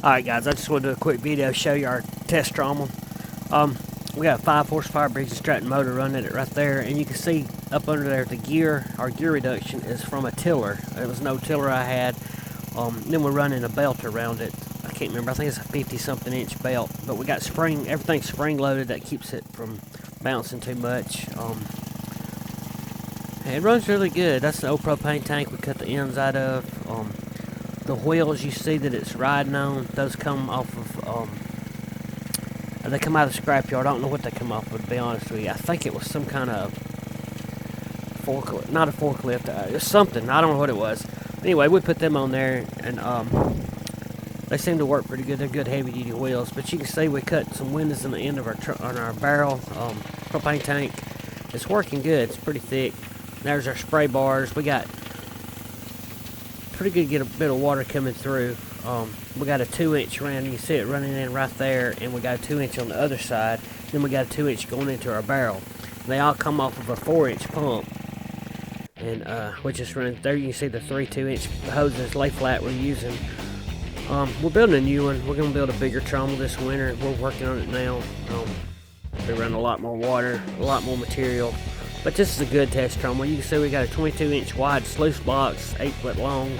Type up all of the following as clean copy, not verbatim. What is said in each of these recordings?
Alright guys, I just want to do a quick video show you our test trommel. We got a 5 horsepower Briggs & Stratton motor running it right there, and you can see up under there the gear, our gear reduction is from a tiller. It was no tiller I had. Then we're running a belt around it. I can't remember, I think it's a 50 something inch belt, but we got everything's spring loaded. That keeps it from bouncing too much. It runs really good. That's the old propane tank we cut the ends out of. The wheels you see that it's riding on, those come off of, they come out of the scrapyard. I don't know what they come off of, to be honest with you. I think it was some kind of forklift, not a forklift, it's something, I don't know what it was. Anyway, we put them on there, and they seem to work pretty good. They're good heavy duty wheels, but you can see we cut some windows in the end of our barrel, propane tank. It's working good, it's pretty thick. There's our spray bars. We got pretty good, get a bit of water coming through. We got a 2-inch round, you can see it running in right there, and we got a 2-inch on the other side. Then we got a 2-inch going into our barrel. They all come off of a 4-inch pump, and we just run there. You can see the 3 2-inch hoses, lay flat, we're using. We're building a new one. We're going to build a bigger trommel this winter. We're working on it now. They run a lot more water, a lot more material. But this is a good test trommel. You can see we got a 22-inch wide sluice box, 8 foot long.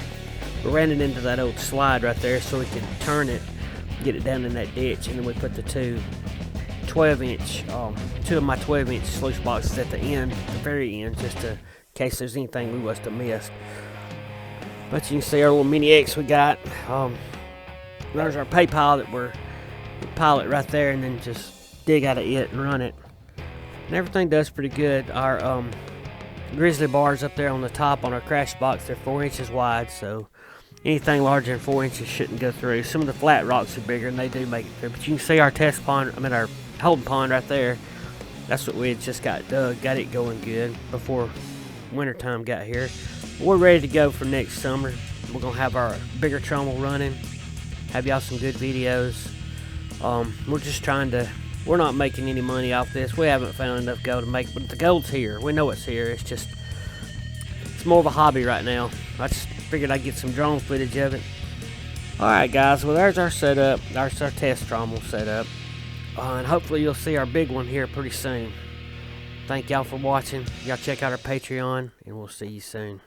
We ran it into that old slide right there so we could turn it, get it down in that ditch, and then we put the two of my 12-inch sluice boxes at the end, the very end, just in case there's anything we must have missed. But you can see our little mini X we got. There's our pay pile that we pile it right there and then just dig out of it and run it. And everything does pretty good. Our grizzly bars up there on the top on our crash box, they're 4 inches wide, so anything larger than 4 inches shouldn't go through. Some of the flat rocks are bigger and they do make it through. But you can see our test pond, our holding pond right there. That's what we had just got dug, got it going good before wintertime got here. We're ready to go for next summer. We're gonna have our bigger trommel running, have y'all some good videos. We're just we're not making any money off this. We haven't found enough gold to make, but the gold's here. We know it's here. It's more of a hobby right now. I just figured I'd get some drone footage of it. Alright guys, well there's our setup. There's our test trommel setup. And hopefully you'll see our big one here pretty soon. Thank y'all for watching. Y'all check out our Patreon, and we'll see you soon.